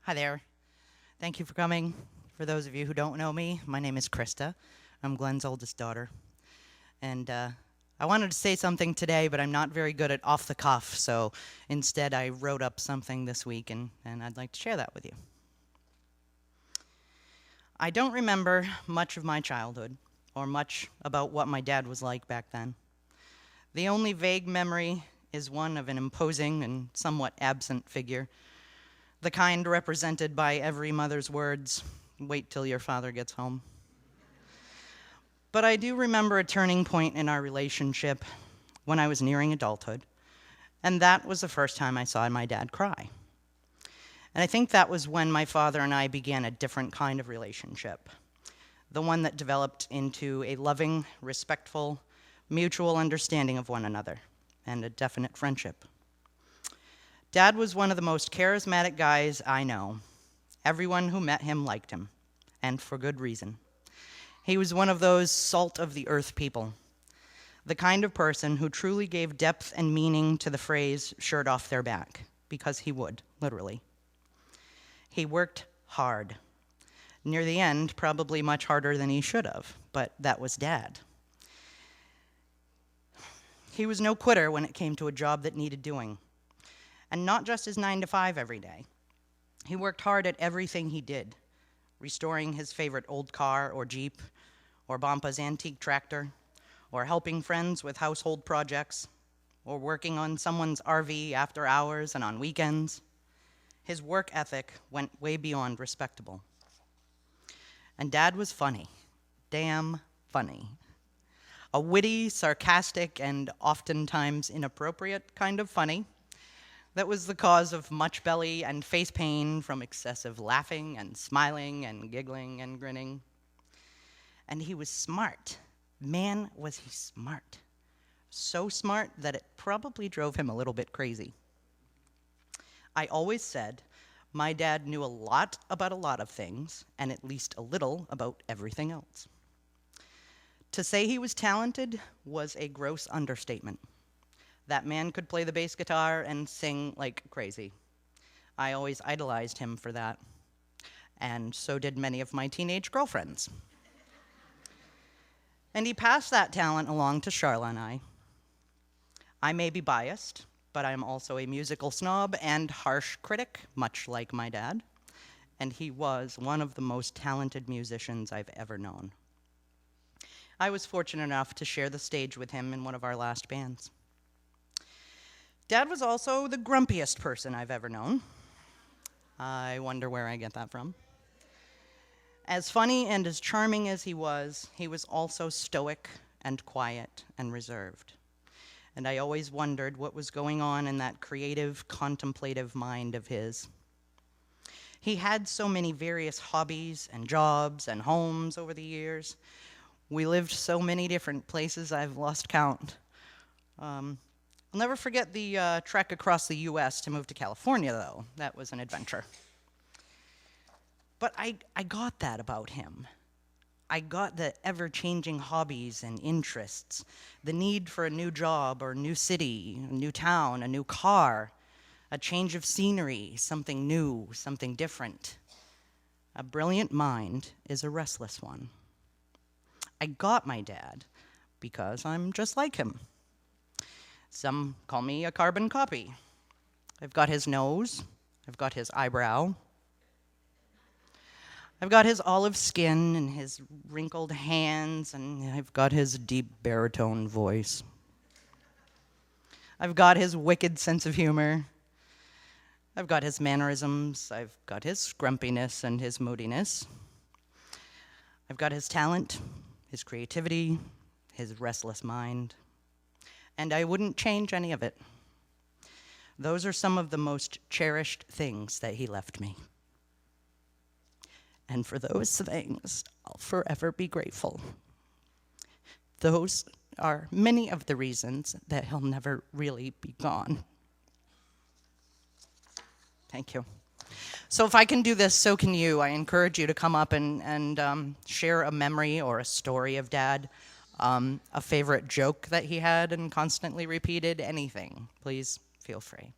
Hi there. Thank you for coming. For those of you who don't know me, my name is Krista. I'm Glenn's oldest daughter. And I wanted to say something today, but I'm not very good at off the cuff, so instead I wrote up something this week, and I'd like to share that with you. I don't remember much of my childhood, or much about what my dad was like back then. The only vague memory is one of an imposing and somewhat absent figure, the kind represented by every mother's words, "Wait till your father gets home." But I do remember a turning point in our relationship when I was nearing adulthood, and that was the first time I saw my dad cry. And I think that was when my father and I began a different kind of relationship, the one that developed into a loving, respectful, mutual understanding of one another, and a definite friendship. Dad was one of the most charismatic guys I know. Everyone who met him liked him, and for good reason. He was one of those salt-of-the-earth people, the kind of person who truly gave depth and meaning to the phrase "shirt off their back," because he would, literally. He worked hard. Near the end, probably much harder than he should have, but that was Dad. He was no quitter when it came to a job that needed doing. And not just his 9 to 5 every day. He worked hard at everything he did, restoring his favorite old car or Jeep, or Bampa's antique tractor, or helping friends with household projects, or working on someone's RV after hours and on weekends. His work ethic went way beyond respectable. And Dad was funny, damn funny. A witty, sarcastic, and oftentimes inappropriate kind of funny that was the cause of much belly and face pain from excessive laughing and smiling and giggling and grinning. And he was smart. Man, was he smart. So smart that it probably drove him a little bit crazy. I always said my dad knew a lot about a lot of things, and at least a little about everything else. To say he was talented was a gross understatement. That man could play the bass guitar and sing like crazy. I always idolized him for that, and so did many of my teenage girlfriends. And he passed that talent along to Charla and I. I may be biased, but I'm also a musical snob and harsh critic, much like my dad, and he was one of the most talented musicians I've ever known. I was fortunate enough to share the stage with him in one of our last bands. Dad was also the grumpiest person I've ever known. I wonder where I get that from. As funny and as charming as he was also stoic and quiet and reserved. And I always wondered what was going on in that creative, contemplative mind of his. He had so many various hobbies and jobs and homes over the years. We lived so many different places I've lost count. I'll never forget the trek across the US to move to California, though. That was an adventure. But I got that about him. I got the ever-changing hobbies and interests, the need for a new job or new city, a new town, a new car, a change of scenery, something new, something different. A brilliant mind is a restless one. I got my dad because I'm just like him. Some call me a carbon copy. I've got his nose, I've got his eyebrow, I've got his olive skin and his wrinkled hands, and I've got his deep baritone voice. I've got his wicked sense of humor. I've got his mannerisms, I've got his grumpiness and his moodiness. I've got his talent, his creativity, his restless mind. And I wouldn't change any of it. Those are some of the most cherished things that he left me. And for those things, I'll forever be grateful. Those are many of the reasons that he'll never really be gone. Thank you. So if I can do this, so can you. I encourage you to come up and share a memory or a story of Dad. A favorite joke that he had and constantly repeated, anything. Please feel free.